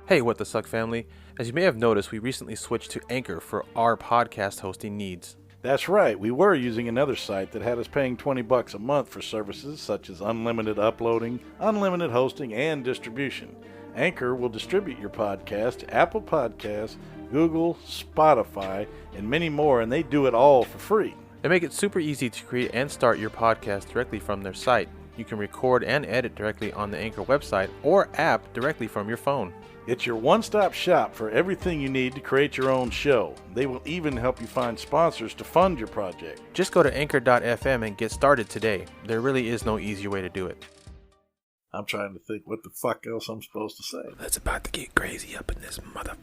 Hey, What the Suck family. As you may have noticed, we recently switched to Anchor for our podcast hosting needs. That's right, we were using another site that had us paying $20 a month for services such as unlimited uploading, unlimited hosting, and distribution. Anchor will distribute your podcast to Apple Podcasts, Google, Spotify, and many more, and they do it all for free. They make it super easy to create and start your podcast directly from their site. You can record and edit directly on the Anchor website or app directly from your phone. It's your one-stop shop for everything you need to create your own show. They will even help you find sponsors to fund your project. Just go to anchor.fm and get started today. There really is no easier way to do it. I'm trying to think what the fuck else I'm supposed to say. It's about to get crazy up in this motherfucker.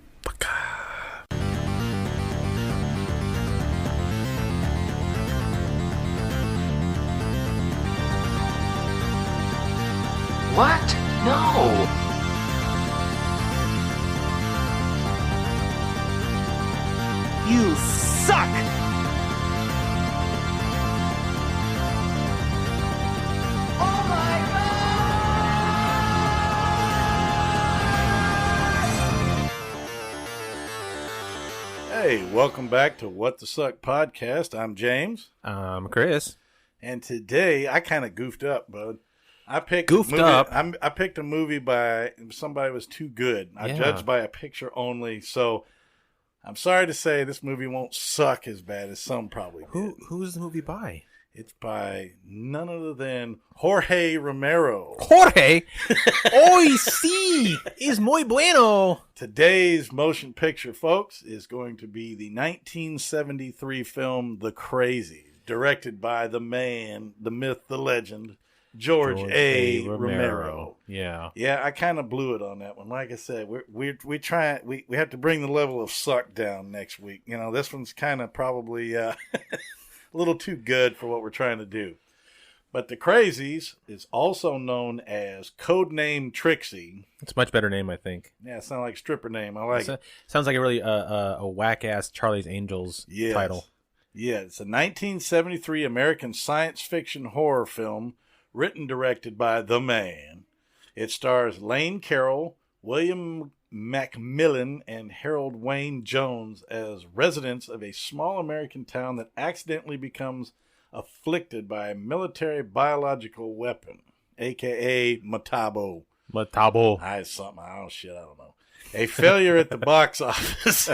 What? No! You suck! Oh my God! Hey, welcome back to What the Suck podcast. I'm James. Chris. And today, I kind of goofed up, bud. I picked I picked a movie by somebody who was too good. I judged by a picture only, so I'm sorry to say this movie won't suck as bad as some probably did. Who's the movie by? It's by none other than Jorge Romero. Jorge? Hoy sí! Es muy bueno! Today's motion picture, folks, is going to be the 1973 film The Crazies, directed by the man, the myth, the legend, George A. Romero. Yeah, I kind of blew it on that one. Like I said, we have to bring the level of suck down next week. You know, this one's kind of probably a little too good for what we're trying to do. But The Crazies is also known as Codename Trixie. it's a much better name, I think. Yeah, it sounds like a stripper name. I like it. Sounds like a really a whack ass Charlie's Angels title. Yeah, it's a 1973 American science fiction horror film. Written, directed by the man. It stars Lane Carroll, William Macmillan, and Harold Wayne Jones as residents of a small American town that accidentally becomes afflicted by a military biological weapon, a.k.a. Matabo. Matabo. I don't know. A failure at the box office.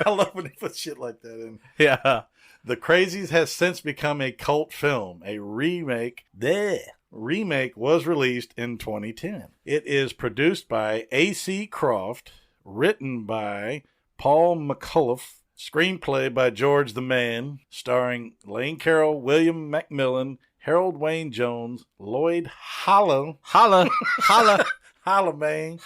I love when they put shit like that in. Yeah. The Crazies has since become a cult film. A remake was released in 2010. It is produced by A.C. Croft, written by Paul McCullough, screenplay by George the Man, starring Lane Carroll, William Macmillan, Harold Wayne Jones, Lloyd Holla, man,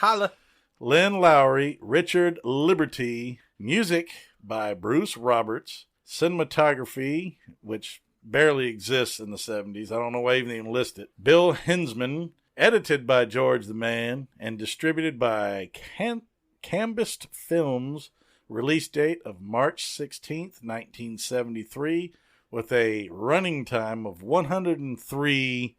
Lynn Lowry, Richard Liberty, music by Bruce Roberts, cinematography, which barely exists in the 70s. I don't know why I even list it. Bill Hinsman, edited by George the Man, and distributed by Cambist Films. Release date of March 16th, 1973, with a running time of 103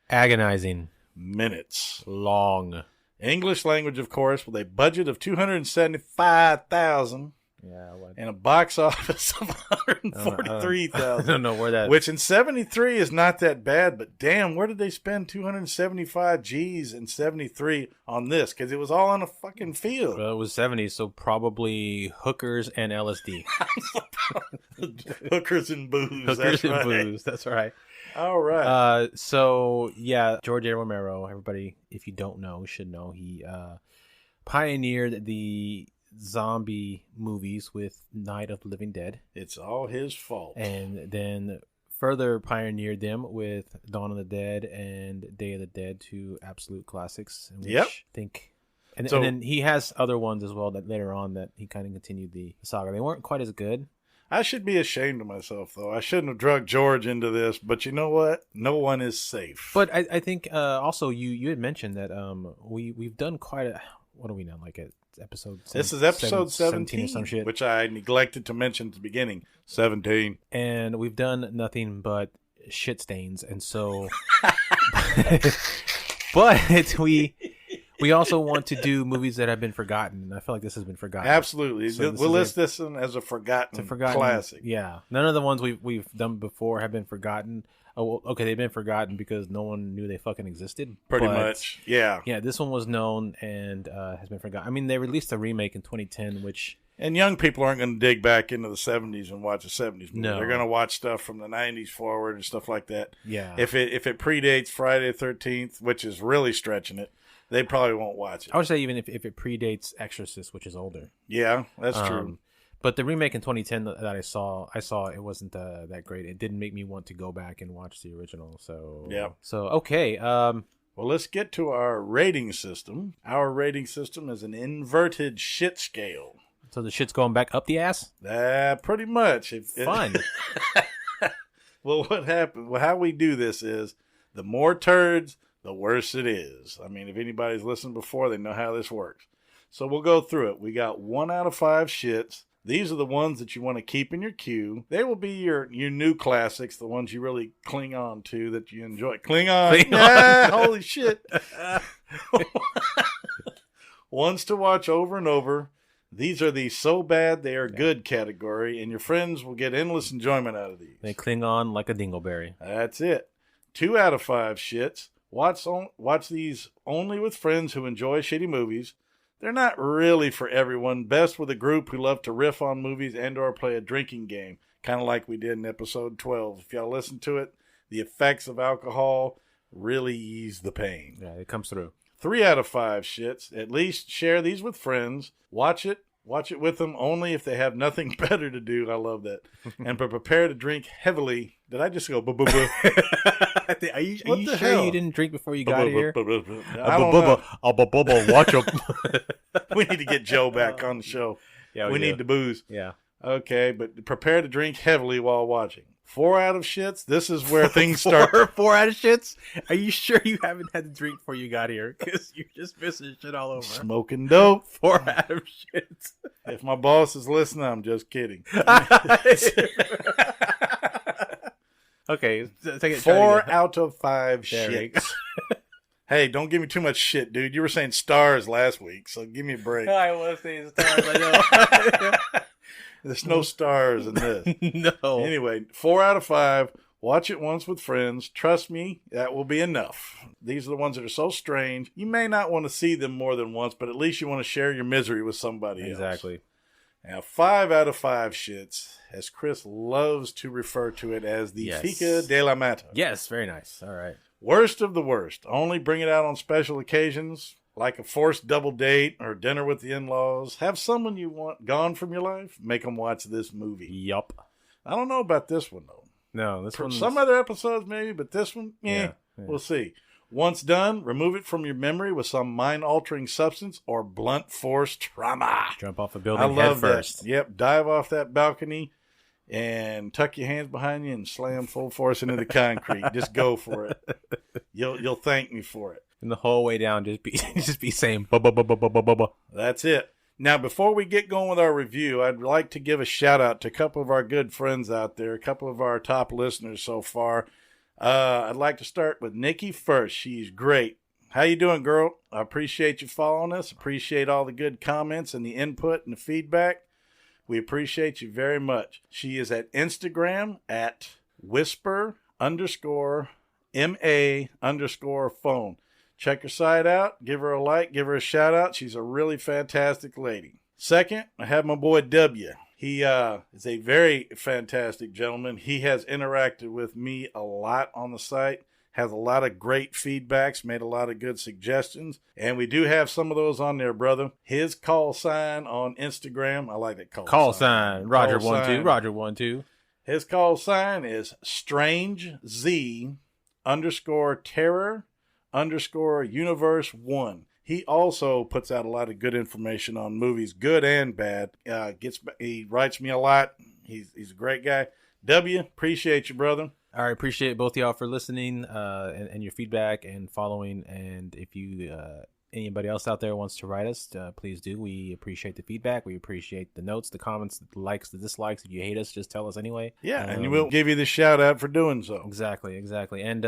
agonizing minutes. Long. English language, of course, with a budget of $275,000. Yeah, and a box office of 143,000. I don't know where that. Which in 73 is not that bad, but damn, where did they spend 275 G's in 73 on this? Because it was all on a fucking field. Well, it was 70s, so probably hookers and LSD. Hookers and booze. Hookers and booze. That's right. All right. So yeah, George A. Romero. Everybody, if you don't know, should know. He pioneered the zombie movies with Night of the Living Dead. It's all his fault. And then further pioneered them with Dawn of the Dead and Day of the Dead, two absolute classics. Yep. And then he has other ones as well that later on that he kind of continued the saga. They weren't quite as good. I should be ashamed of myself, though. I shouldn't have drugged George into this, but you know what? No one is safe. But I think also you had mentioned that we've done quite a... What are we now? Like episode... This is episode 17 or some shit. Which I neglected to mention at the beginning. 17. And we've done nothing but shit stains. And so... but we We also want to do movies that have been forgotten. I feel like this has been forgotten. Absolutely. So We'll list this one as a forgotten classic. Yeah, none of the ones we've done before have been forgotten. Oh, well, okay, they've been forgotten because no one knew they fucking existed. Pretty much, yeah. Yeah, this one was known and has been forgotten. I mean, they released a remake in 2010, which... And young people aren't going to dig back into the 70s and watch a 70s movie. No. They're going to watch stuff from the 90s forward and stuff like that. Yeah. If it predates Friday the 13th, which is really stretching it, they probably won't watch it. I would say even if it predates Exorcist, which is older. Yeah, that's true. But the remake in 2010 that I saw it wasn't that great. It didn't make me want to go back and watch the original. So yeah. So okay. Well, let's get to our rating system. Our rating system is an inverted shit scale. So the shit's going back up the ass? Pretty much. Fun. Well, what happened? Well, how we do this is the more turds, the worse it is. I mean, if anybody's listened before, they know how this works. So we'll go through it. We got 1 out of 5 shits. These are the ones that you want to keep in your queue. They will be your new classics, the ones you really cling on to, that you enjoy. Cling on. Yeah, holy shit. Ones to watch over and over. These are the so bad they are good category, and your friends will get endless enjoyment out of these. They cling on like a dingleberry. That's it. 2 out of 5 shits. Watch these only with friends who enjoy shitty movies. They're not really for everyone. Best with a group who love to riff on movies and or play a drinking game, kind of like we did in episode 12. If y'all listen to it, the effects of alcohol really ease the pain. Yeah, it comes through. 3 out of 5 shits. At least share these with friends. Watch it with them only if they have nothing better to do. I love that. And prepare to drink heavily. Did I just go buh-buh-buh? Are you What the sure hell? you didn't drink before you got here? I don't know. Watch them. We need to get Joe back on the show. Yeah, we do. need to booze. Yeah. Okay, but prepare to drink heavily while watching. 4 out of shits. This is where things start. 4 out of shits? Are you sure you haven't had to drink before you got here? Because you're just missing shit all over. Smoking dope. 4 out of shits. If my boss is listening, I'm just kidding. Okay, take it. 4 out of 5 There we shits. Hey, don't give me too much shit, dude. You were saying stars last week, so give me a break. I was saying stars, I know. There's no stars in this. No. Anyway, 4 out of 5. Watch it once with friends. Trust me, that will be enough. These are the ones that are so strange. You may not want to see them more than once, but at least you want to share your misery with somebody else. Exactly. Now, 5 out of 5 shits, as Chris loves to refer to it as the Fica de la Mata. Yes, very nice. All right. Worst of the worst. Only bring it out on special occasions, like a forced double date or dinner with the in-laws. Have someone you want gone from your life. Make them watch this movie. Yup. I don't know about this one, though. No, this one. Some other episodes, maybe, but this one, Yeah. We'll see. Once done, remove it from your memory with some mind-altering substance or blunt force trauma. Jump off a I building head love first. that. Yep, dive off that balcony and tuck your hands behind you and slam full force into the concrete. Just go for it. You'll thank me for it. And the whole way down, just be saying "ba ba ba ba ba ba ba." That's it. Now, before we get going with our review, I'd like to give a shout out to a couple of our good friends out there, a couple of our top listeners so far. I'd like to start with Nikki first. She's great. How you doing, girl? I appreciate you following us. Appreciate all the good comments and the input and the feedback. We appreciate you very much. She is at Instagram at whisper_MA_phone. Check her site out. Give her a like. Give her a shout out. She's a really fantastic lady. Second, I have my boy W. He is a very fantastic gentleman. He has interacted with me a lot on the site, has a lot of great feedbacks, made a lot of good suggestions, and we do have some of those on there, brother. His call sign on Instagram, I like that call sign. Roger 12. Roger 12. His call sign is StrangeZ_terror_universe1. He also puts out a lot of good information on movies, good and bad. He writes me a lot. He's a great guy. W, appreciate you, brother. All right, appreciate both of y'all for listening and your feedback and following. And if you anybody else out there wants to write us, please do. We appreciate the feedback. We appreciate the notes, the comments, the likes, the dislikes. If you hate us, just tell us anyway. Yeah, and we'll give you the shout out for doing so. Exactly. And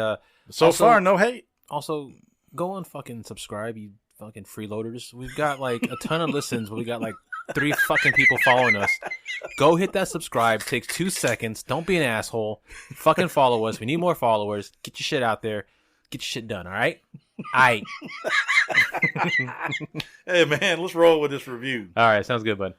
so far, no hate. Also, go and fucking subscribe, you fucking freeloaders. We've got like a ton of listens, but we got like 3 fucking people following us. Go hit that subscribe. Takes 2 seconds. Don't be an asshole. Fucking follow us. We need more followers. Get your shit out there. Get your shit done, all right? Aight. Hey, man, let's roll with this review. All right, sounds good, bud.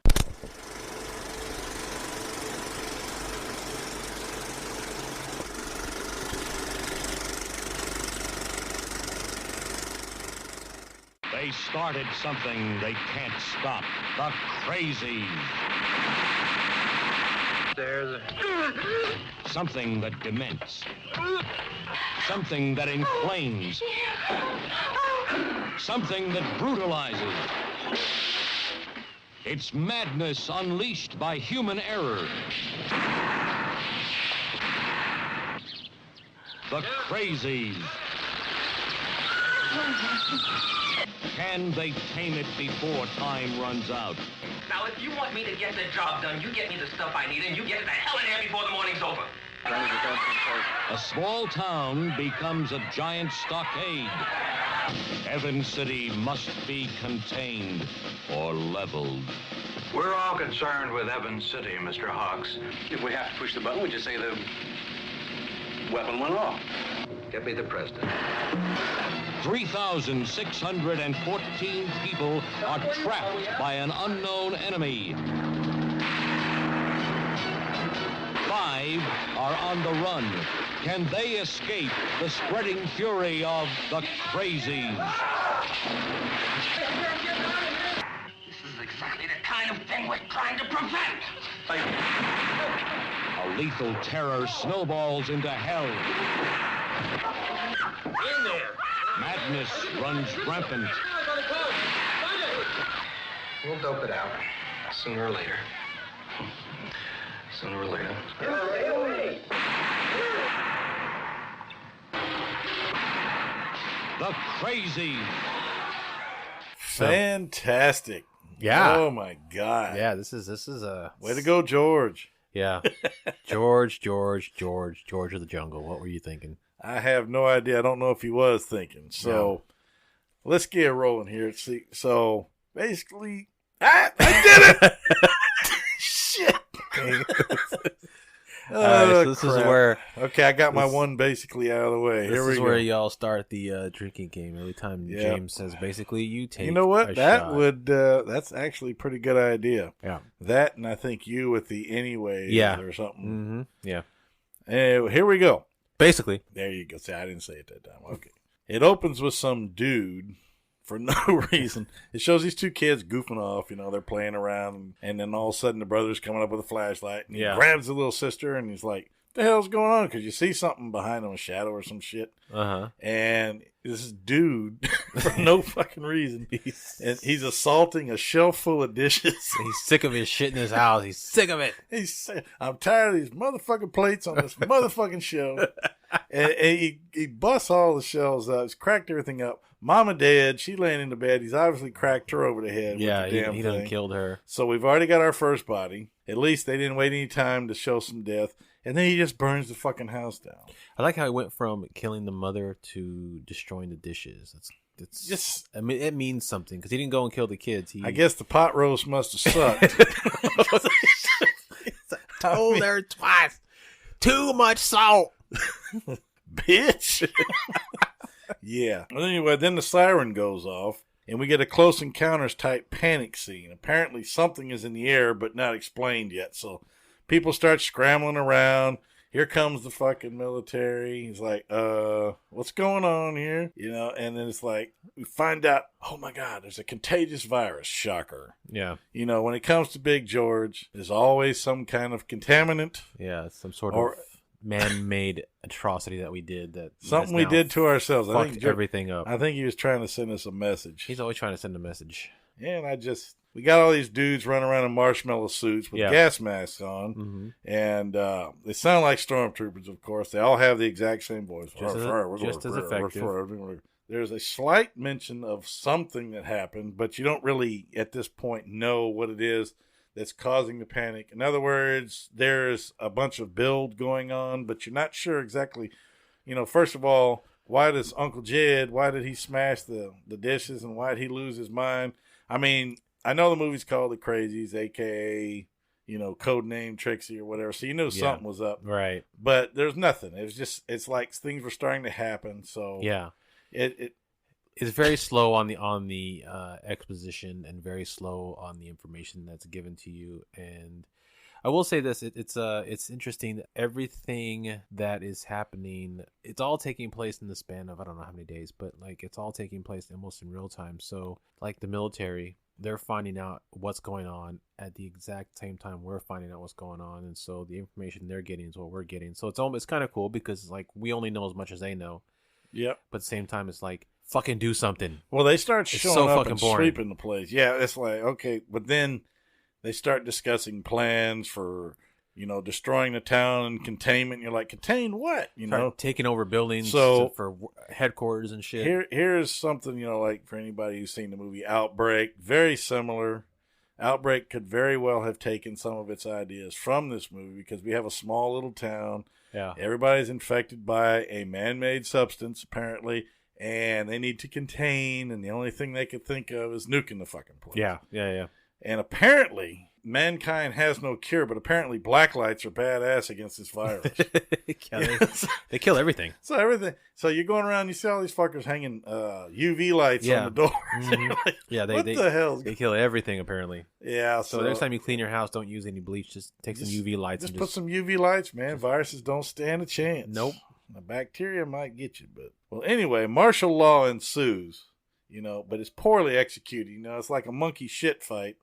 They started something they can't stop. The Crazies. There's something that dements. Something that inflames. Something that brutalizes. It's madness unleashed by human error. The Crazies. Can they tame it before time runs out? Now, if you want me to get the job done, you get me the stuff I need, and you get the hell in there before the morning's over. A small town becomes a giant stockade. Evans City must be contained or leveled. We're all concerned with Evans City, Mr. Hawks. If we have to push the button, we just say the weapon went off. Get me the president. 3,614 people are trapped by an unknown enemy. 5 are on the run. Can they escape the spreading fury of the Crazies? This is exactly the kind of thing we're trying to prevent. A lethal terror snowballs into hell. In there. Madness runs rampant. We'll dope it out sooner or later. Sooner or later. The Crazies. Fantastic. Yeah. Oh, my God. Yeah, this is a Way to go, George. Yeah. George of the Jungle. What were you thinking? I have no idea. I don't know if he was thinking. So let's get rolling here. See, so basically, I did it. Shit. All right, so this is crap. where Okay, I got my one basically out of the way. this Here we is go. where y'all start the drinking game. Every time Yeah. James says, basically, you take. You know what? a That shot. would that's actually a pretty good idea. Yeah. That and I think you with the anyways Yeah. or something. Mm-hmm. Yeah. Anyway, here we go. Basically. There you go. See, I didn't say it that time. Okay. It opens with some dude for no reason. It shows these 2 kids goofing off. You know, they're playing around. And then all of a sudden the brother's coming up with a flashlight. And he grabs the little sister and he's like, what the hell's going on? Because you see something behind him, a shadow or some shit. Uh-huh. And this dude, for no fucking reason, he's assaulting a shelf full of dishes. He's sick of his shit in his house. He's sick of it. I'm tired of these motherfucking plates on this motherfucking shelf. And he busts all the shelves up. He's cracked everything up. Mama dead. She laying in the bed. He's obviously cracked her over the head. Yeah, with the damn he done thing. killed her. So we've already got our first body. At least they didn't wait any time to show some death. And then he just burns the fucking house down. I like how he went from killing the mother to destroying the dishes. It's Just, I mean, it means something because he didn't go and kill the kids. I guess the pot roast must have sucked. Told her twice. Too much salt. Bitch. Yeah. Well, anyway, then the siren goes off, and we get a Close Encounters type panic scene. Apparently something is in the air, but not explained yet. So people start scrambling around. Here comes the fucking military. He's like, what's going on here? You know, and then it's like, we find out, oh my God, there's a contagious virus. Shocker. Yeah. You know, when it comes to Big George, there's always some kind of contaminant. Yeah, it's some sort Or- of man-made atrocity that we did. That Something has we now did to ourselves. fucked everything up. I think he was trying to send us a message. He's always trying to send a message. Yeah, and we got all these dudes running around in marshmallow suits with gas masks on, Mm-hmm. and they sound like stormtroopers, of course. They all have the exact same voice. Just as effective. There's a slight mention of something that happened, but you don't really, at this point, know what it is that's causing the panic. In other words, there's a bunch of build going on, but you're not sure exactly. You know, first of all, why does Uncle Jed, why did he smash the dishes and why did he lose his mind? I mean, I know the movie's called The Crazies, a.k.a., code name Trixie or whatever. So you knew something was up. Right. But there's nothing. It's like things were starting to happen. So yeah. It's very slow on the exposition and very slow on the information that's given to you. And I will say this: it's interesting that everything that is happening, it's all taking place in the span of I don't know how many days, but like it's all taking place almost in real time. So like the military, they're finding out what's going on at the exact same time we're finding out what's going on, and so the information they're getting is what we're getting. So it's kind of cool because like we only know as much as they know. Yep. But at the same time, it's like, fucking do something. Well, they start showing so up and boring. sweeping the place. Yeah, it's like, okay. But then they start discussing plans for, destroying the town and containment. You're like, contain what? Start taking over buildings for headquarters and shit. Here's something, like for anybody who's seen the movie Outbreak, very similar. Outbreak could very well have taken some of its ideas from this movie because we have a small little town. Yeah. Everybody's infected by a man-made substance, apparently, and they need to contain, and the only thing they could think of is nuking the fucking place. Yeah. And apparently, mankind has no cure, but apparently black lights are badass against this virus. They kill everything. So you're going around, you see all these fuckers hanging UV lights on the door. Mm-hmm. What the hell? They kill everything, apparently. Yeah. So next time you clean your house, don't use any bleach. Just take some UV lights. Just put some UV lights, man. Viruses don't stand a chance. Nope. The bacteria might get you, but... Well, anyway, martial law ensues, but it's poorly executed. It's like a monkey shit fight.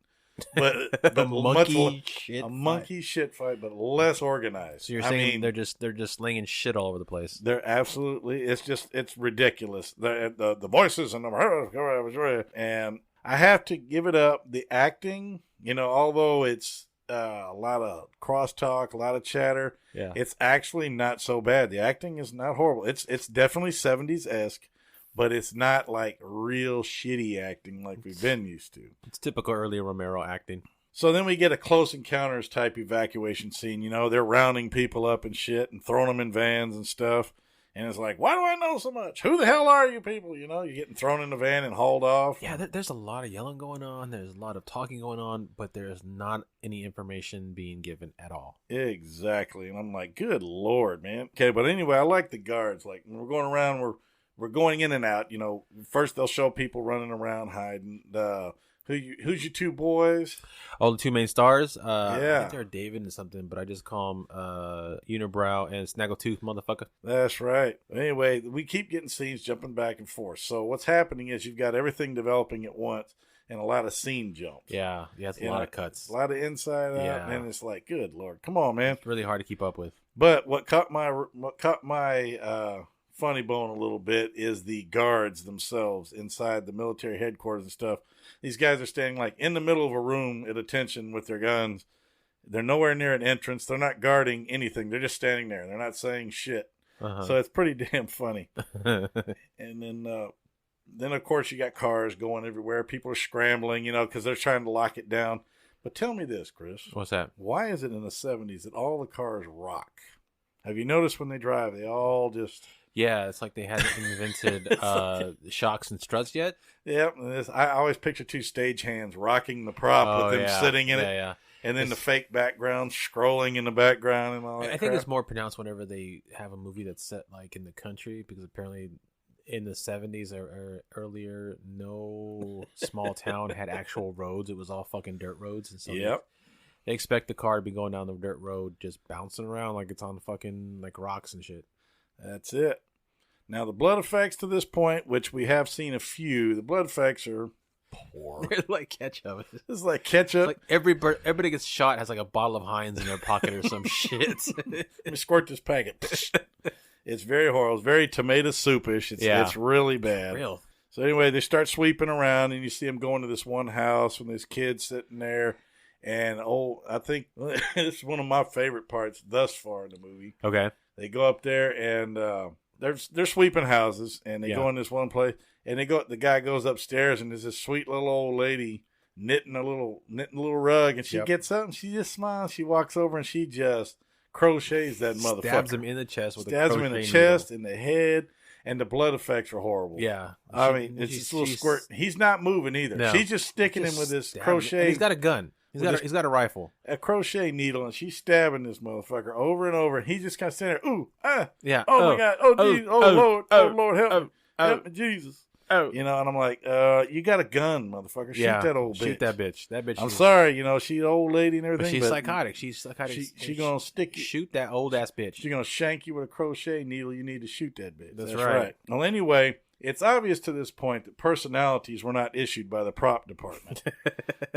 But monkey shit fight, but less organized. So you're saying they're just slinging shit all over the place. They're absolutely. It's ridiculous. The voices and and I have to give it up. The acting, although it's a lot of crosstalk, a lot of chatter. Yeah, it's actually not so bad. The acting is not horrible. It's definitely 70s-esque. But it's not like real shitty acting like we've been used to. It's typical early Romero acting. So then we get a Close Encounters type evacuation scene. They're rounding people up and shit and throwing them in vans and stuff. And it's like, why do I know so much? Who the hell are you people? You're getting thrown in the van and hauled off. Yeah, there's a lot of yelling going on. There's a lot of talking going on, but there's not any information being given at all. Exactly. And I'm like, good Lord, man. Okay, but anyway, I like the guards. Like, when we're going around, we're going in and out. First they'll show people running around hiding. Who's your two boys? Oh, the two main stars? Yeah. I think they're David and something, but I just call them Unibrow and Snaggletooth, motherfucker. That's right. Anyway, we keep getting scenes jumping back and forth. So what's happening is you've got everything developing at once and a lot of scene jumps. Yeah, it's a lot of cuts. A lot of inside out, and it's like, good Lord, come on, man. It's really hard to keep up with. But what caught my funny bone a little bit is the guards themselves inside the military headquarters and stuff. These guys are standing like in the middle of a room at attention with their guns. They're nowhere near an entrance. They're not guarding anything. They're just standing there. They're not saying shit. So it's pretty damn funny. And then of course you got cars going everywhere. People are scrambling, because they're trying to lock it down. But tell me this, Chris. What's that? Why is it in the 70s that all the cars rock? Have you noticed when they drive, they all just... Yeah, it's like they hadn't invented shocks and struts yet. Yep. I always picture two stagehands rocking the prop with them sitting in it. Yeah. And then the fake background scrolling in the background and all that. I think it's more pronounced whenever they have a movie that's set like in the country, because apparently in the 70s or earlier, no small town had actual roads. It was all fucking dirt roads. And so they expect the car to be going down the dirt road just bouncing around like it's on fucking like rocks and shit. That's it. Now, the blood effects to this point, which we have seen a few, the blood effects are poor. They're like ketchup. It's like ketchup. It's like everybody gets shot has like a bottle of Heinz in their pocket or some shit. Let me squirt this packet. It's very horrible. It's very tomato soupish. It's really bad. Real. So anyway, they start sweeping around, and you see them going to this one house, and this kid sitting there. And, I think it's one of my favorite parts thus far in the movie. Okay. They go up there, and they're sweeping houses, and they go in this one place, and the guy goes upstairs, and there's this sweet little old lady knitting a little rug, and she gets up, and she just smiles. She walks over, and she just crochets that motherfucker. Stabs him in the chest with Stabs him in the chest, in the head, and the blood effects are horrible. Yeah. I mean, it's just a little squirt. He's not moving either. No. She's just sticking him with this crochet. And he's got a gun. He's got a rifle. A crochet needle, and she's stabbing this motherfucker over and over. And he's just kind of sitting there, ooh, Yeah. oh my God, oh, Jesus, oh Lord, help me, Jesus. Oh. You know, and I'm like, you got a gun, motherfucker. Shoot that old bitch. Shoot that bitch. That bitch. I'm sorry, you know, she's an old lady and everything. But she's psychotic. She's psychotic. She's going to stick you. Shoot that old ass bitch. She's going to shank you with a crochet needle. You need to shoot that bitch. That's right. Well, anyway, it's obvious to this point that personalities were not issued by the prop department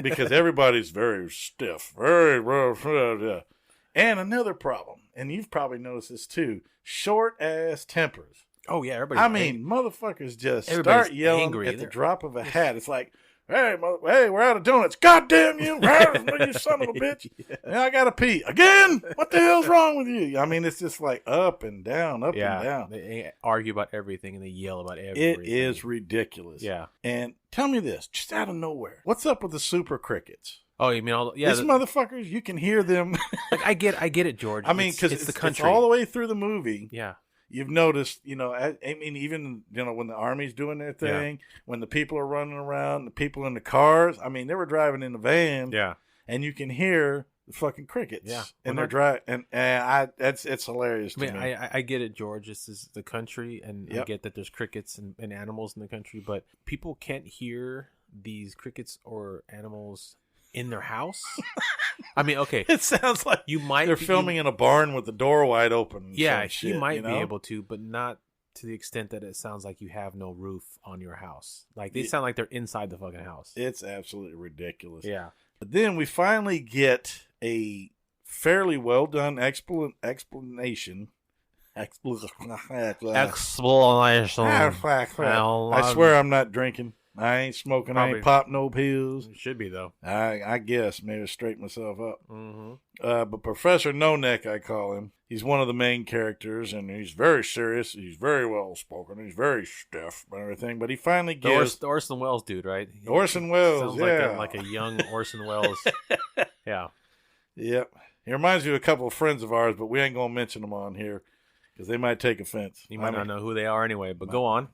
because everybody's very stiff, very rough. And another problem, and you've probably noticed this too, short-ass tempers. Oh, yeah. Motherfuckers just everybody's start yelling angry. at the drop of a hat. It's like, hey, we're out of donuts. God damn you, you son of a bitch. Now I got to pee. Again? What the hell's wrong with you? I mean, it's just like up and down, up and down. They argue about everything and they yell about everything. It is ridiculous. Yeah. And tell me this, just out of nowhere, what's up with the super crickets? Oh, you mean These motherfuckers, you can hear them. Like, I get it, George. I mean, because it's the country. It's all the way through the movie. Yeah. You've noticed, you know, I mean, even, you know, when the army's doing their thing, when the people are running around, the people in the cars, I mean, they were driving in the van. Yeah. And you can hear the fucking crickets. Yeah. And they're driving. And it's hilarious to me. I get it, George. This is the country, and I get that there's crickets and animals in the country, but people can't hear these crickets or animals in their house. I mean, okay. It sounds like they're filming in a barn with the door wide open. Yeah, shit, you might you know? be able to, but not to the extent that it sounds like you have no roof on your house. Like, they sound like they're inside the fucking house. It's absolutely ridiculous. Yeah. But then we finally get a fairly well done explanation. Explanation. I swear I'm not drinking. I ain't smoking. I ain't popping no pills. It should be, though. I guess. Maybe straighten myself up. Mm-hmm. But Professor No Neck, I call him. He's one of the main characters, and he's very serious. He's very well spoken. He's very stiff and everything. But he finally gives the Orson Welles dude, right? Orson Welles, sounds like a young Orson Welles. Yeah. Yep. He reminds me of a couple of friends of ours, but we ain't gonna mention them on here because they might take offense. You might not know who they are anyway. But go on.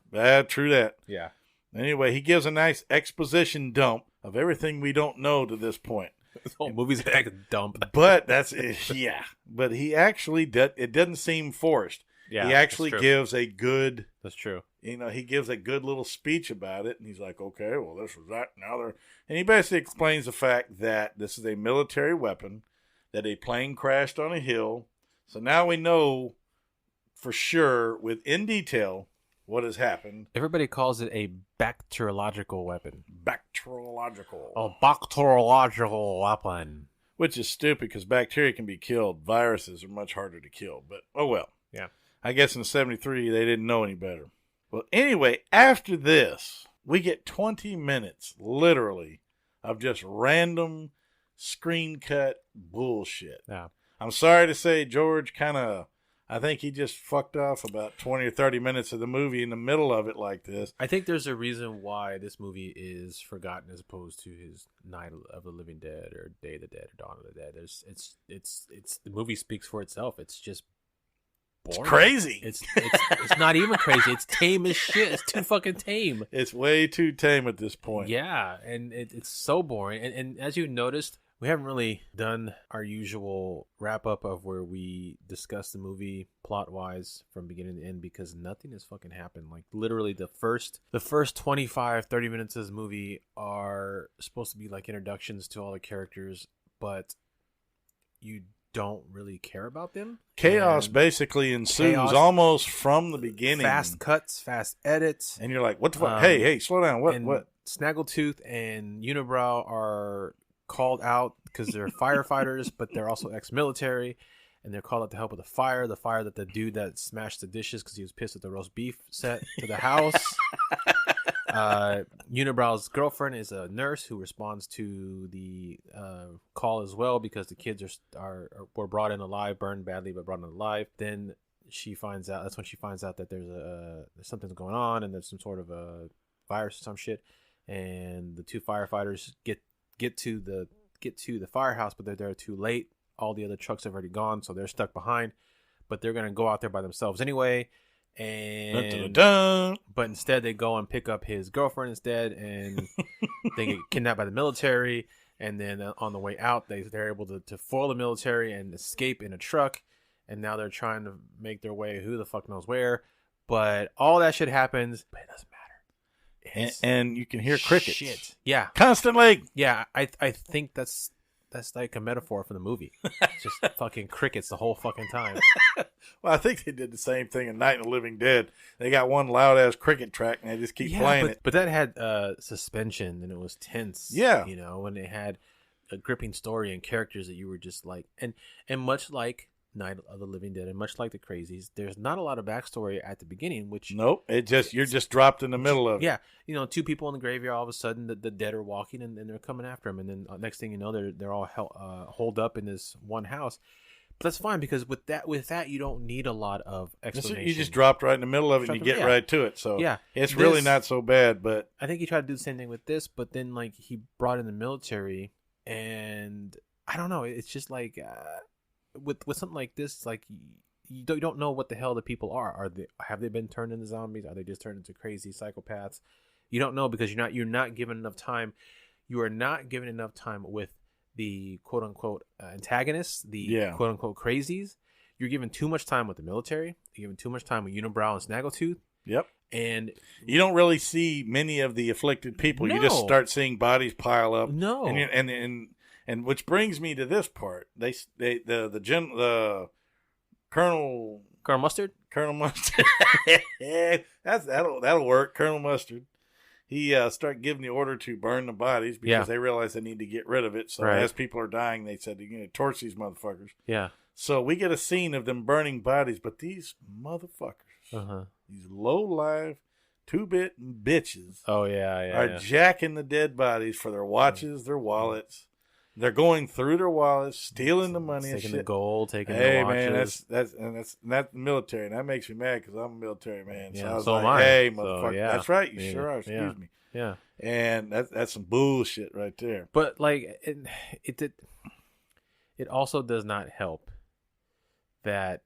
True that. Yeah. Anyway, he gives a nice exposition dump of everything we don't know to this point. This whole movie's like a dump. But that's yeah. But he actually it doesn't seem forced. Yeah, he actually that's true. gives a good. That's true. You know, he gives a good little speech about it, and he's like, "Okay, well, this was that. Now they're," and he basically explains the fact that this is a military weapon, that a plane crashed on a hill. So now we know for sure, in detail, what has happened. Everybody calls it a bacteriological weapon. Bacteriological. A bacteriological weapon. Which is stupid because bacteria can be killed. Viruses are much harder to kill. But, oh well. Yeah. I guess in 73 they didn't know any better. Well, anyway, after this, we get 20 minutes, literally, of just random screen cut bullshit. Yeah. I'm sorry to say, George I think he just fucked off about 20 or 30 minutes of the movie in the middle of it like this. I think there's a reason why this movie is forgotten as opposed to his Night of the Living Dead or Day of the Dead or Dawn of the Dead. It's the movie speaks for itself. It's just boring. It's crazy. It's not even crazy. It's tame as shit. It's too fucking tame. It's way too tame at this point. Yeah, and it's so boring. And as you noticed, we haven't really done our usual wrap-up of where we discuss the movie plot-wise from beginning to end because nothing has fucking happened. Like, literally, the first 25, 30 minutes of this movie are supposed to be like introductions to all the characters, but you don't really care about them. Chaos basically ensues almost from the beginning. Fast cuts, fast edits. And you're like, what the fuck? Hey, slow down. What? Snaggletooth and Unibrow are called out because they're firefighters, but they're also ex-military, and they're called out to help with the fire that the dude that smashed the dishes because he was pissed at the roast beef set to the house. Unibrow's girlfriend is a nurse who responds to the call as well because the kids were brought in alive, burned badly, but brought in alive. Then that's when she finds out that there's something's going on and there's some sort of a virus or some shit, and the two firefighters get to the firehouse, but they're there too late. All the other trucks have already gone, so they're stuck behind. But they're gonna go out there by themselves anyway. And Dun-dun-dun. but instead they go and pick up his girlfriend instead, and they get kidnapped by the military. And then on the way out, they're able to foil the military and escape in a truck. And now they're trying to make their way who the fuck knows where. But all that shit happens, but it doesn't matter. And you can hear crickets. Shit. Yeah. Constantly. Yeah, I think that's like a metaphor for the movie. It's just fucking crickets the whole fucking time. Well, I think they did the same thing in Night of the Living Dead. They got one loud ass cricket track and they just keep playing it. But that had suspension and it was tense. Yeah. You know, and it had a gripping story and characters that you were just like, and much like Night of the Living Dead and much like the Crazies, there's not a lot of backstory at the beginning, which Nope. You're just dropped in the middle of it. yeah, you know, two people in the graveyard, all of a sudden the dead are walking and they're coming after them, and then next thing you know they're all holed up in this one house. But that's fine, because with that you don't need a lot of explanation. You just dropped right in the middle of it and you get right to it. So yeah, it's really not so bad. But I think he tried to do the same thing with this, but then like he brought in the military, and I don't know, it's just like with something like this, like you don't know what the hell the people are. Have they been turned into zombies? Are they just turned into crazy psychopaths? You don't know, because you're not given enough time. You are not given enough time with the quote unquote antagonists, the quote unquote crazies. You're given too much time with the military. You're given too much time with Unibrow and Snaggletooth. Yep. And you don't really see many of the afflicted people. No. You just start seeing bodies pile up. No. And which brings me to this part. The Colonel Mustard. that'll work. Colonel Mustard. He started giving the order to burn the bodies because they realized they need to get rid of it. So as people are dying, they said, "You're going to torch these motherfuckers." Yeah. So we get a scene of them burning bodies, but these motherfuckers, these low-life, 2-bit bitches, are jacking the dead bodies for their watches, their wallets. They're going through their wallets, stealing the money, taking and the gold, taking the man, watches. that's not the military, and that makes me mad because I'm a military man. So I was so like, am I. hey, So, motherfucker, yeah. that's right, you sure are. Excuse me. Yeah. And that's some bullshit right there. But like it also does not help that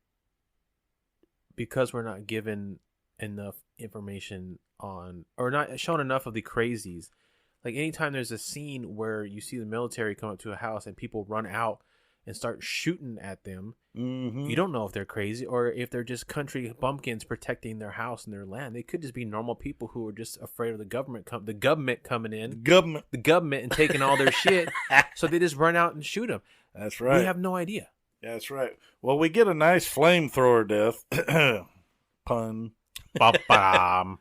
because we're not given enough information on, or not shown enough of the crazies. Like anytime there's a scene where you see the military come up to a house and people run out and start shooting at them, you don't know if they're crazy or if they're just country bumpkins protecting their house and their land. They could just be normal people who are just afraid of the government coming in, the government and taking all their shit. So they just run out and shoot them. That's right. We have no idea. That's right. Well, we get a nice flamethrower death. Pun. Ba-bam.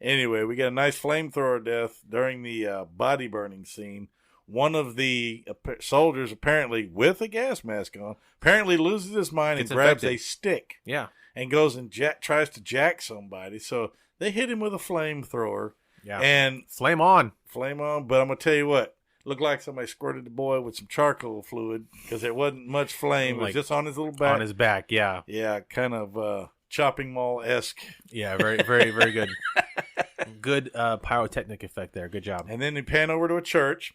Anyway, we get a nice flamethrower death during the body burning scene. One of the soldiers, apparently with a gas mask on, apparently loses his mind and grabs a stick. Yeah. And goes and tries to jack somebody. So they hit him with a flamethrower. Yeah. And flame on. Flame on. But I'm going to tell you what. Looked like somebody squirted the boy with some charcoal fluid because there wasn't much flame. It was just on his little back. On his back, yeah. Yeah, kind of chopping mall-esque. Yeah, very, very, very good. Good pyrotechnic effect there. Good job. And then they pan over to a church,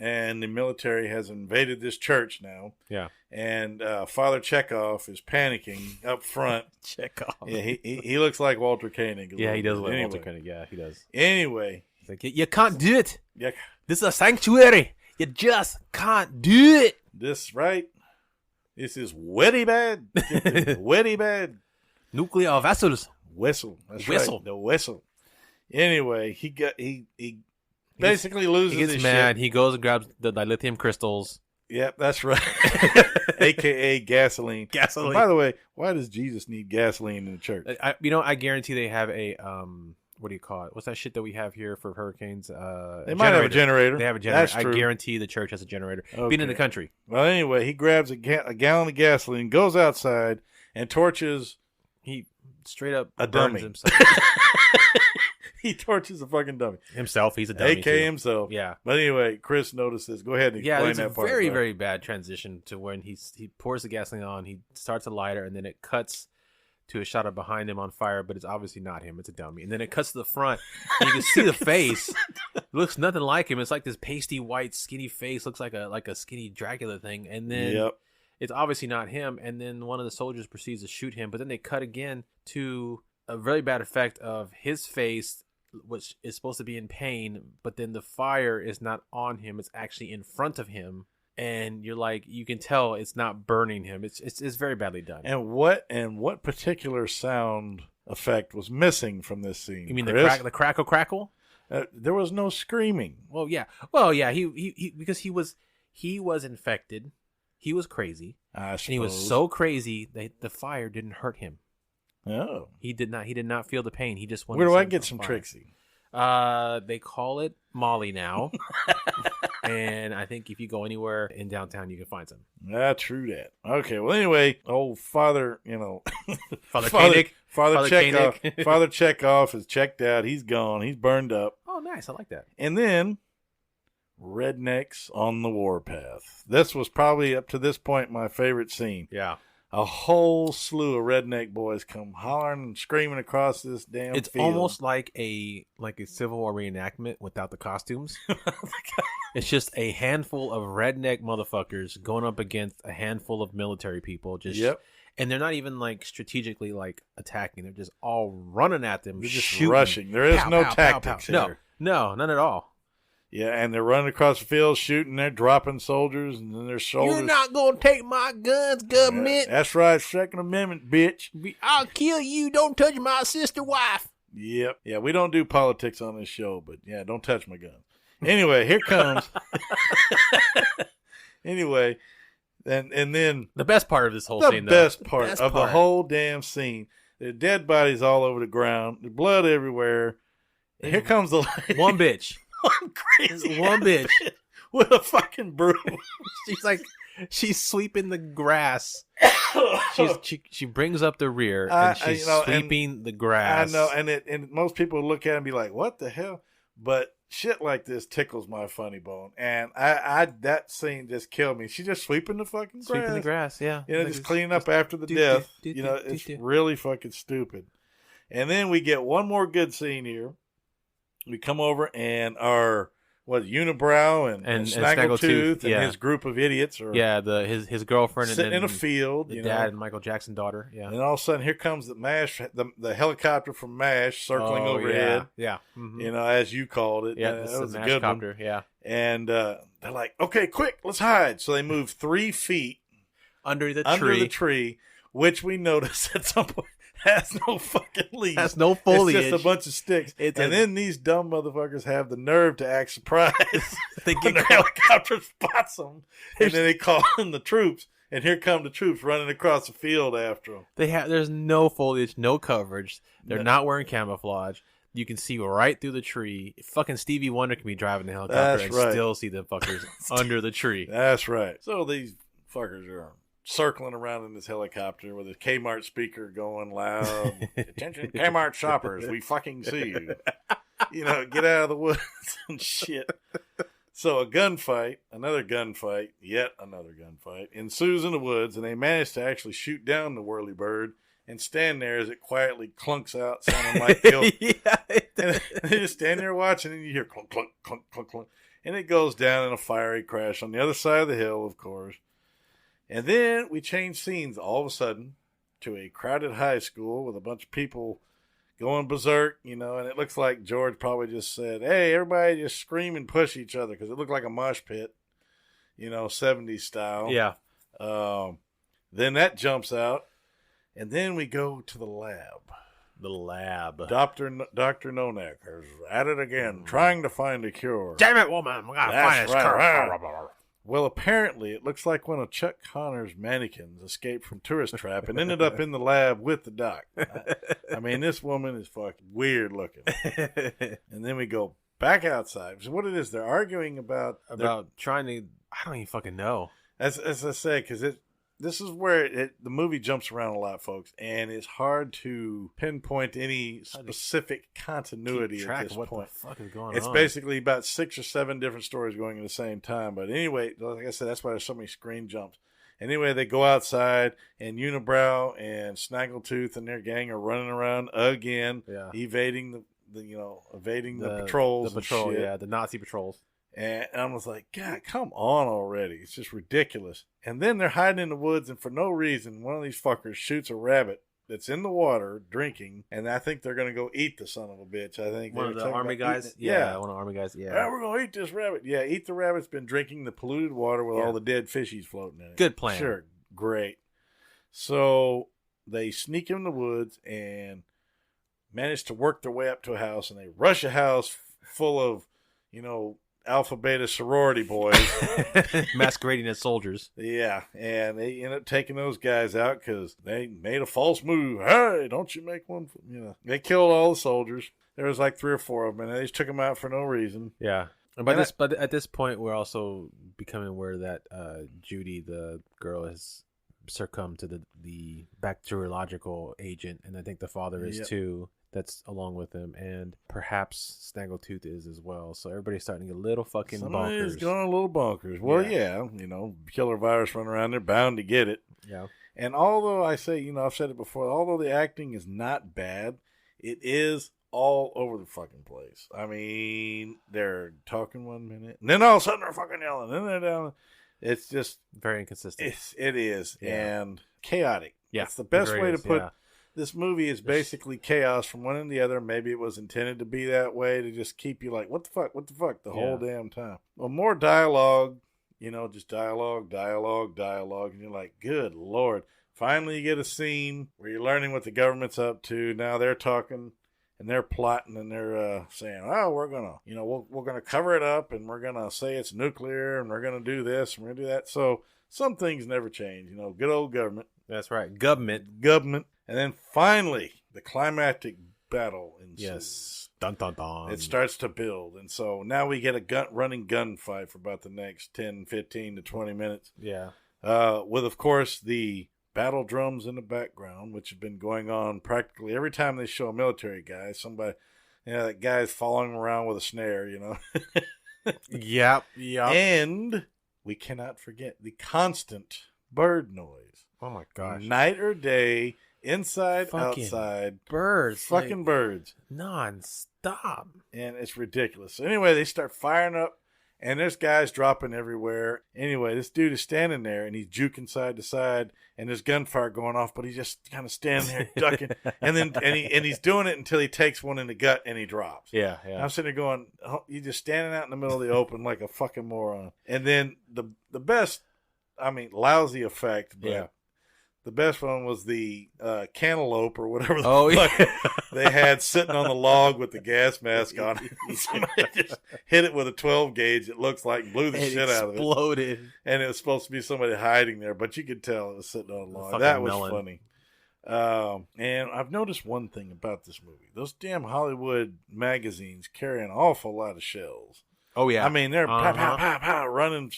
and the military has invaded this church now. Yeah. And Father Chekhov is panicking up front. Chekhov. Yeah, he looks like Walter Koenig. Yeah, he does look like Walter Koenig. Yeah, he does. Anyway. He's like, you can't do it. Yeah. This is a sanctuary. You just can't do it. This is wetty bad. Wetty bad. Nuclear vessels. Whistle. That's whistle. Right. The whistle. Anyway, he basically loses his shit. He gets mad. He goes and grabs the dilithium crystals. Yep, that's right. AKA gasoline. Gasoline. And by the way, why does Jesus need gasoline in the church? I guarantee they have a what do you call it? What's that shit that we have here for hurricanes? They might have a generator. They have a generator. That's true. I guarantee the church has a generator. Okay. Being in the country. Well, anyway, he grabs a gallon of gasoline, goes outside, and torches. He straight up a burns dummy. himself. He torches a fucking dummy. Himself. He's a dummy. AK too. himself. Yeah. But anyway, Chris notices. Go ahead and explain that part. Yeah, it's a very, very bad transition to when he pours the gasoline on, he starts a lighter, and then it cuts to a shot of behind him on fire, but it's obviously not him. It's a dummy. And then it cuts to the front, and you can see the face. It looks nothing like him. It's like this pasty white, skinny face. Looks like a skinny Dracula thing. And then it's obviously not him. And then one of the soldiers proceeds to shoot him, but then they cut again to a very bad effect of his face, which is supposed to be in pain, but then the fire is not on him, it's actually in front of him, and you're like, you can tell it's not burning him. It's very badly done. And what particular sound effect was missing from this scene? You mean Chris? the crackle? There was no screaming. Well, yeah, he because he was infected, he was crazy, I suppose. and he was so crazy that the fire didn't hurt him. Oh, He did not feel the pain. He just wanted. where do I some get some fire. Trixie? They call it Molly now, and I think if you go anywhere in downtown, you can find some. True that. Okay, well, anyway, old Father, Father Koenig. Father Chekhov, Koenig. Father Chekhov is checked out. He's gone. He's burned up. Oh, nice. I like that. And then, rednecks on the warpath. This was probably up to this point my favorite scene. Yeah. A whole slew of redneck boys come hollering and screaming across this damn It's field. almost like a Civil War reenactment without the costumes. It's just a handful of redneck motherfuckers going up against a handful of military people. Yep. And they're not even strategically attacking. They're just all running at them. They're just shooting. rushing. There is Pow, no pow, pow, tactics pow. here. No, none at all. Yeah, and they're running across the field shooting. They're dropping soldiers, and then their shoulders. You're not gonna take my guns, government. That's right, Second Amendment, bitch. I'll kill you. Don't touch my sister wife. Yep. Yeah, we don't do politics on this show, but yeah, don't touch my gun. Anyway, here comes. Anyway, and then The best part of this whole the scene, though. best The part best of the whole damn scene. There are dead bodies all over the ground. There's blood everywhere. And here comes the one bitch. one crazy One bitch. with a fucking broom. She's sweeping the grass. She brings up the rear and she's sweeping the grass. I know, and most people look at it and be like, "What the hell?" But shit like this tickles my funny bone, and I that scene just killed me. She just sweeping the fucking grass. Sweeping the grass, yeah. Just cleaning up after the death. It's really fucking stupid. And then we get one more good scene here. We come over and our Unibrow and Snaggletooth and his group of idiots are his girlfriend sitting and then in a field. The dad and Michael Jackson's daughter. Yeah. And all of a sudden, here comes the MASH, the helicopter from MASH circling overhead. Yeah. Mm-hmm. As you called it. Yeah, that was a a good one. copter. Yeah. And they're like, "Okay, quick, let's hide." So they move 3 feet under the tree, which we notice at some point has no fucking leaves. Has no foliage. It's just a bunch of sticks. Then these dumb motherfuckers have the nerve to act surprised when the helicopter spots them. And then they call in the troops. And here come the troops running across the field after them. There's no foliage, no coverage. They're not wearing camouflage. You can see right through the tree. Fucking Stevie Wonder can be driving the helicopter still see the fuckers under the tree. That's right. So these fuckers are circling around in this helicopter with a Kmart speaker going loud. "Attention, Kmart shoppers, we fucking see you. Get out of the woods and shit." So another gunfight ensues in the woods, and they manage to actually shoot down the whirly-bird and stand there as it quietly clunks out, sounding like kill. And they just stand there watching, and you hear clunk, clunk, clunk, clunk, clunk. And it goes down in a fiery crash on the other side of the hill, of course. And then we change scenes all of a sudden to a crowded high school with a bunch of people going berserk, and it looks like George probably just said, "Hey, everybody just scream and push each other," because it looked like a mosh pit, 70s style. Yeah. Then that jumps out, and then we go to the lab. The lab. Dr. Nonak is at it again, trying to find a cure. Damn it, woman. We gotta find this cure. Well, apparently, it looks like one of Chuck Connor's mannequins escaped from Tourist Trap and ended up in the lab with the doc. I mean, this woman is fucking weird looking. And then we go back outside. So what it is, they're arguing about trying to... I don't even fucking know. As I say, because this is where the movie jumps around a lot, folks, and it's hard to pinpoint any specific continuity at this point. What the fuck is going on? It's basically about 6 or 7 different stories going at the same time. But anyway, like I said, that's why there's so many screen jumps. Anyway, they go outside, and Unibrow and Snaggletooth and their gang are running around again, evading the patrols. The patrol, and shit. the Nazi patrols. And I was like, God, come on already. It's just ridiculous. And then they're hiding in the woods, and for no reason, one of these fuckers shoots a rabbit that's in the water drinking, and I think they're going to go eat the son of a bitch. I think One of they're the talking army about guys? eating it. Yeah, one of the army guys. Yeah. "Ah, we're going to eat this rabbit. Yeah, eat the rabbit's been drinking the polluted water with all the dead fishies floating in it. Good plan. Sure, great. So they sneak in the woods and manage to work their way up to a house, and they rush a house full of, alpha beta sorority boys. Masquerading as soldiers. Yeah, and they end up taking those guys out because they made a false move. Hey, don't you make one? They killed all the soldiers. There was like 3 or 4 of them, and they just took them out for no reason. Yeah. But at this point, we're also becoming aware that Judy, the girl, has succumbed to the bacteriological agent, and I think the father is too. That's along with him, and perhaps Snaggletooth is as well. So everybody's starting to get a little fucking Somebody's bonkers. going a little bonkers. Well, yeah, killer virus running around, they're bound to get it. Yeah. And although I say, I've said it before, although the acting is not bad, it is all over the fucking place. I mean, they're talking 1 minute, and then all of a sudden they're fucking yelling, then they're down. It's just Very inconsistent. It is, Yeah. and chaotic. Yeah, It's the best it way to is, put. yeah. This movie is basically chaos from one and the other. Maybe it was intended to be that way to just keep you like, what the fuck, the whole damn time. Well, more dialogue, just dialogue, and you're like, good Lord. Finally, you get a scene where you're learning what the government's up to. Now they're talking and they're plotting and they're saying, oh, we're gonna, we're gonna cover it up and we're gonna say it's nuclear and we're gonna do this and we're gonna do that. So some things never change. Good old government. That's right. Government. And then finally, the climactic battle ensues. Yes. Dun, dun, dun. It starts to build. And so now we get a running gunfight for about the next 10, 15 to 20 minutes. Yeah. With, of course, the battle drums in the background, which have been going on practically every time they show a military guy. Somebody, that guy's following around with a snare, Yep. And we cannot forget the constant bird noise. Oh, my gosh. Night or day, inside, Fucking outside. birds. Fucking birds. Non-stop. And it's ridiculous. So anyway, they start firing up, and there's guys dropping everywhere. Anyway, this dude is standing there, and he's juking side to side, and there's gunfire going off, but he's just kind of standing there ducking. and he's doing it until he takes one in the gut, and he drops. Yeah. And I'm sitting there going, oh, you're just standing out in the middle of the open like a fucking moron. And then the best, lousy effect, but the best one was the cantaloupe or whatever the fuck they had sitting on the log with the gas mask on. Somebody just hit it with a 12 gauge, it looks like, and blew the shit out of it. Exploded. And it was supposed to be somebody hiding there, but you could tell it was sitting on a log. Fucking That was melon. funny. And I've noticed one thing about this movie. Those damn Hollywood magazines carry an awful lot of shells. Oh, yeah. They're pow, pow, pow, pow, running,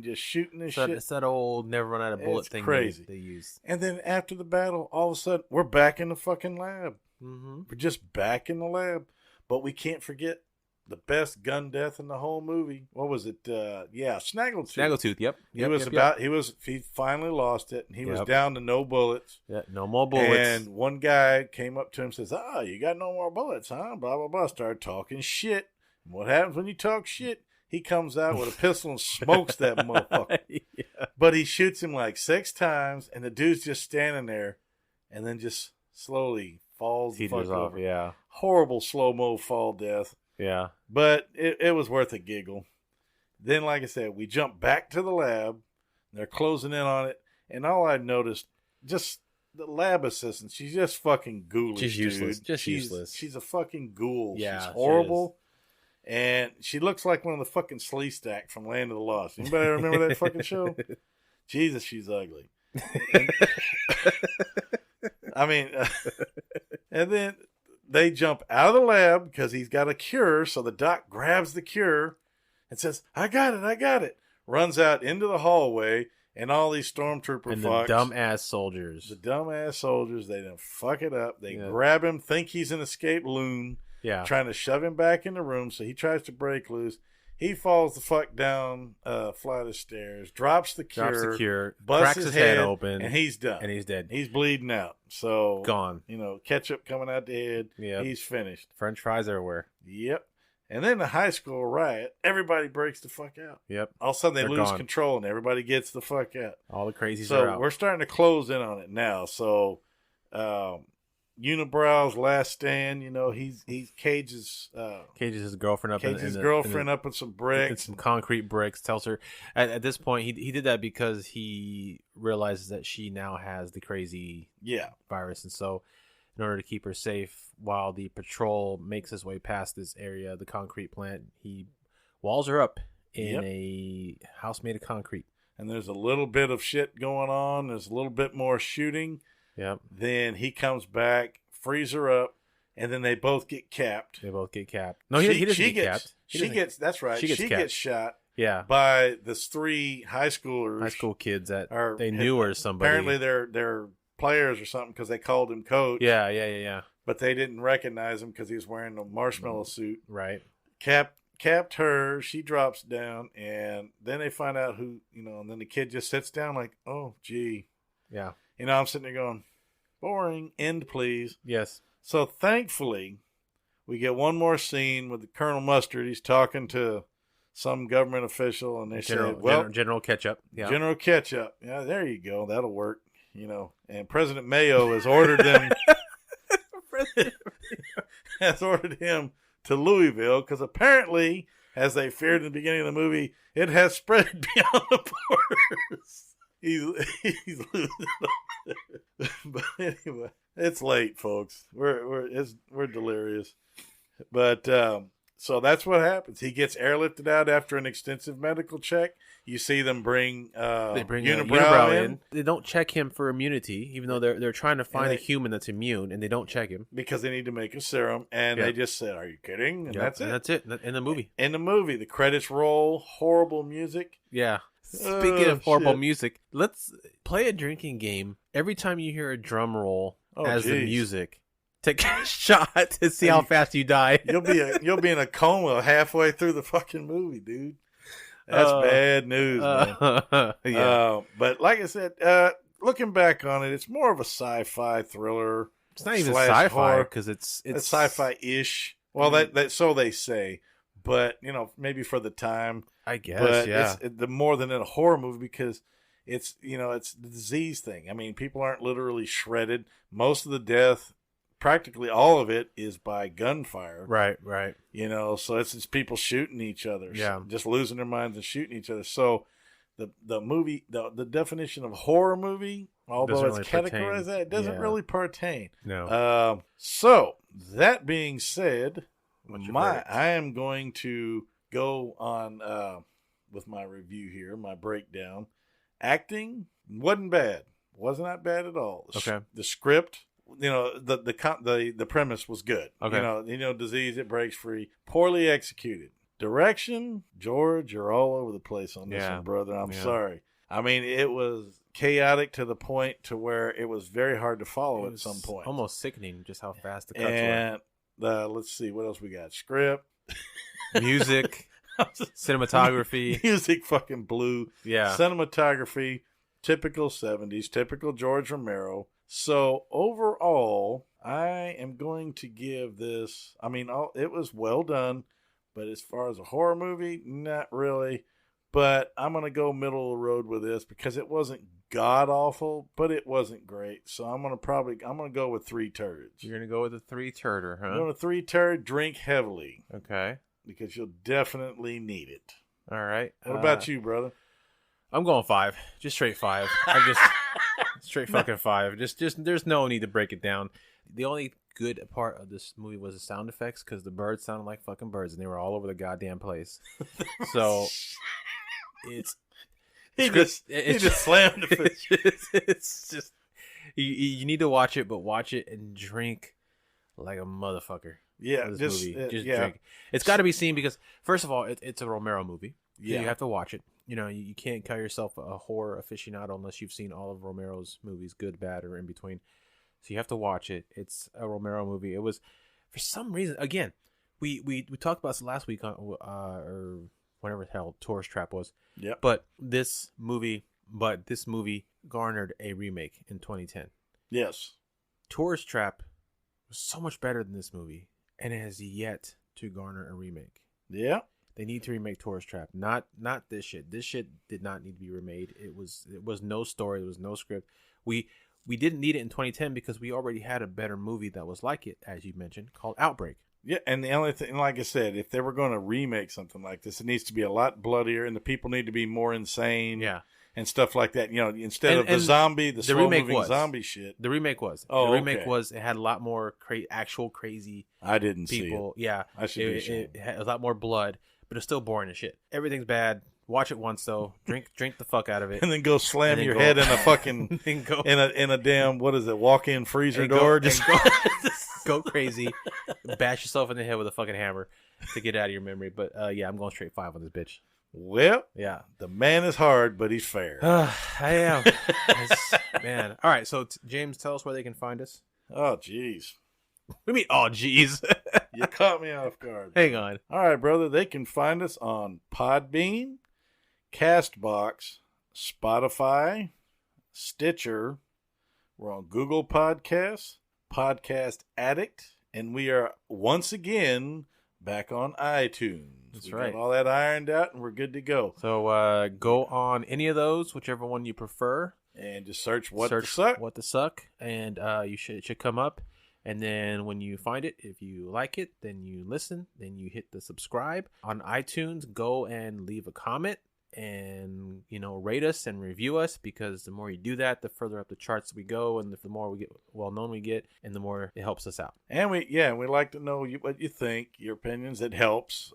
just shooting this shit. It's that old never run out of bullet It's thing crazy. they use. And then after the battle, all of a sudden, we're back in the fucking lab. Mm-hmm. We're just back in the lab. But we can't forget the best gun death in the whole movie. What was it? Snaggletooth. Snaggletooth, yep. He finally lost it, and he was Yep. down to no bullets. Yeah, no more bullets. And one guy came up to him and says, you got no more bullets, huh? Blah, blah, blah. Started talking shit. And what happens when you talk shit? He comes out with a pistol and smokes that motherfucker. Yeah. But he shoots him like 6 times, and the dude's just standing there, and then just slowly falls the fuck Teeters off, over. yeah. Horrible slow-mo fall death. Yeah. But it was worth a giggle. Then, like I said, we jump back to the lab. They're closing in on it. And all I noticed, just the lab assistant, she's just fucking ghoulish, She's useless. dude. Just useless. She's a fucking ghoul. Yeah, she's she horrible. And she looks like one of the fucking Slee Stack from Land of the Lost. Anybody remember that fucking show? Jesus, she's ugly. And then they jump out of the lab because he's got a cure. So the doc grabs the cure and says, I got it. Runs out into the hallway, and all these stormtrooper And fucks. the dumbass soldiers. The dumbass soldiers, they done fuck it up. They Yeah. grab him, think he's an escaped loon, Yeah. trying to shove him back in the room. So he tries to break loose. He falls the fuck down a flight of stairs, drops the cure, busts cracks his head open, and he's done. and he's dead. He's bleeding out. So Gone. ketchup coming out the head. Yep. He's finished. French fries everywhere. Yep. And then the high school riot, everybody breaks the fuck out. Yep. All of a sudden they They're lose gone. control and everybody gets the fuck out. All the crazies are So out. we're starting to close in on it now. So Unibrow's last stand, he's cages Cages his girlfriend up. cages in his the- girlfriend in up with some in bricks. some concrete bricks. Tells her at this point he did that because he realizes that she now has the crazy Yeah. virus, and so in order to keep her safe while the patrol makes his way past this area, the concrete plant, he walls her up in Yep. a house made of concrete. And there's a little bit of shit going on. There's a little bit more shooting. Yep. Then he comes back, frees her up, and then they both get capped. They both get capped. No, he doesn't get capped. He doesn't- That's right. she gets She capped. gets shot Yeah. by this 3 high schoolers. High school kids that Or- they knew her as somebody. Apparently they're players or something because they called him coach. Yeah. But they didn't recognize him because he was wearing a marshmallow suit. Right. Capped her. She drops down, and then they find out who, and then the kid just sits down like, oh, gee. Yeah. I'm sitting there going, boring. End, please. Yes. So thankfully, we get one more scene with Colonel Mustard. He's talking to some government official, and they say, well, General Ketchup. Yeah. General Ketchup. Yeah, there you go. That'll work. And President Mayo has ordered them, has ordered him to Louisville because apparently, as they feared in the beginning of the movie, it has spread beyond the borders. He's losing it. But anyway, it's late, folks. We're delirious. But so that's what happens. He gets airlifted out after an extensive medical check. You see them bring They bring Unibrow in They don't check him for immunity, even though they're trying to find a human that's immune, and they don't check him. because they need to make a serum, and Yep. they just said, "Are you kidding?" And Yep, that's it. And that's it in the movie. In the movie, the credits roll. Horrible music. Yeah. Speaking Oh, of horrible shit. music, let's play a drinking game. Every time you hear a drum roll as the geez. music, take a shot to see how fast you die. You'll be in a coma halfway through the fucking movie, dude. That's bad news, man. Yeah. But like I said, looking back on it, it's more of a sci-fi thriller. It's not even slash sci-fi horror. because it's sci-fi-ish. Well, that so they say, but maybe for the time. I guess, But yeah. it's the more than in a horror movie because it's it's the disease thing. I mean, people aren't literally shredded. Most of the death, practically all of it, is by gunfire. Right. So it's people shooting each other. Yeah. Just losing their minds and shooting each other. So the movie, the definition of horror movie, although Doesn't it's really categorized pertain. that, it doesn't Yeah. really pertain. No. So that being said, What's your verdict? I am going to go on with my review here, my breakdown. Acting wasn't bad. Was not bad at all. Okay. The script, the premise was good. Okay. Disease, it breaks free. Poorly executed. Direction, George, you're all over the place on this Yeah. one, brother. I'm Yeah. sorry. I mean, it was chaotic to the point to where it was very hard to follow It at was some point. almost sickening just how fast the cuts And let's see, what else we got? Script. were. Music, cinematography. Music fucking blew. Yeah. Cinematography, typical 70s, typical George Romero. So overall, I am going to give this, it was well done, but as far as a horror movie, not really. But I'm going to go middle of the road with this because it wasn't god awful, but it wasn't great. So I'm going to go with 3 turds. You're going to go with a 3-turder, I'm huh? going to 3 turd, drink heavily Okay. because you'll definitely need it. All right. What about you, brother? I'm going 5. Just straight 5. I just straight fucking 5. Just there's no need to break it down. The only good part of this movie was the sound effects because the birds sounded like fucking birds and they were all over the goddamn place. So it's He just slammed the fish. it's just you need to watch it, but watch it and drink like a motherfucker. Yeah, This just movie. Just yeah. drink. It's got to be seen because first of all, it's a Romero movie. Yeah. You have to watch it. You can't call yourself a horror aficionado unless you've seen all of Romero's movies, good, bad, or in between. So you have to watch it. It's a Romero movie. It was, for some reason, again, we talked about this last week on or whatever the hell Tourist Trap was. Yeah. But this movie garnered a remake in 2010. Yes. Tourist Trap was so much better than this movie, and it has yet to garner a remake. Yeah. They need to remake Tourist Trap. Not this shit. This shit did not need to be remade. It was no story. There was no script. We didn't need it in 2010 because we already had a better movie that was like it, as you mentioned, called Outbreak. Yeah, and the only thing, like I said, if they were going to remake something like this, it needs to be a lot bloodier, and the people need to be more insane. Yeah. And stuff like that. You know, instead of and the slow-moving was. zombie shit. The remake was. Oh, the remake okay. was. It had a lot more actual crazy I didn't people. see it. Yeah. I should be ashamed. It had a lot more blood, but it's still boring as shit. Everything's bad. Watch it once though. Drink the fuck out of it. And then go slam And then your go- head in a fucking Then go- in a damn, what is it, walk-in freezer and door. Go, Just go crazy. Bash yourself in the head with a fucking hammer to get out of your memory. But yeah, I'm going straight 5 on this bitch. well, Yeah. the man is hard, but he's fair. I am. Man. All right. So James, tell us where they can find us. Oh, jeez. We mean, oh, jeez. You caught me off guard. Hang on. All right, brother. They can find us on Podbean, Castbox, Spotify, Stitcher. We're on Google Podcasts, Podcast Addict, and we are once again back on iTunes. That's We right. got all that ironed out, and we're good to go. So go on any of those, whichever one you prefer. And just search What Search the Suck. What the Suck, and it should come up. And then when you find it, if you like it, then you listen, then you hit the subscribe. On iTunes, go and leave a comment and, rate us and review us, because the more you do that, the further up the charts we go, and the more we get well known we get, and the more it helps us out. And we like to know what you think, your opinions. It helps,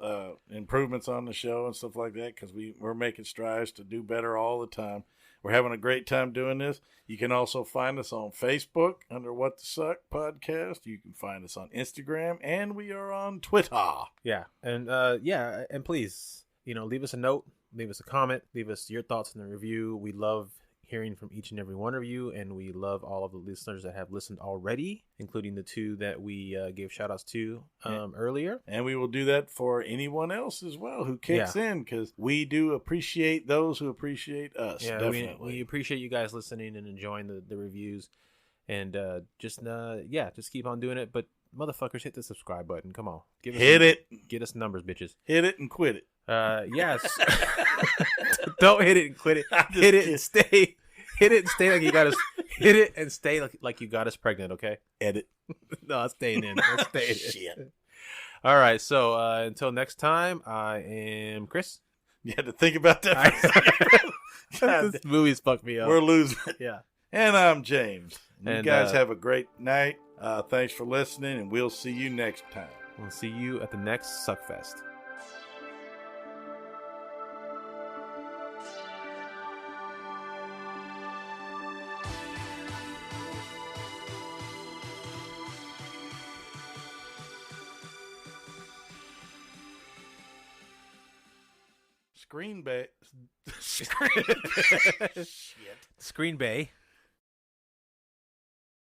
improvements on the show and stuff like that, because we're making strides to do better all the time. We're having a great time doing this. You can also find us on Facebook under What the Suck Podcast. You can find us on Instagram, and we are on Twitter. Yeah. And please, leave us a note, leave us a comment, leave us your thoughts in the review. We love hearing from each and every one of you, and we love all of the listeners that have listened already, including the 2 that we gave shout outs to earlier. And we will do that for anyone else as well who kicks in, because we do appreciate those who appreciate us. Yeah, definitely. we appreciate you guys listening and enjoying the reviews, and just keep on doing it. But motherfuckers, hit the subscribe button. Come on, get us numbers, bitches. Hit it and quit it. Yes. Don't hit it and quit it. Hit it and stay. Hit it and stay like you got us. Hit it and stay like you got us pregnant. Okay. Edit. No, it's staying in. It's staying in. Shit. All right. So until next time, I am Chris. You had to think about that. God, This movie's fucked me up. we're losing. Yeah. And I'm James. You And, guys have a great night. Thanks for listening, and we'll see you next time. We'll see you at the next Suckfest. Screen Bay. Screen Bay.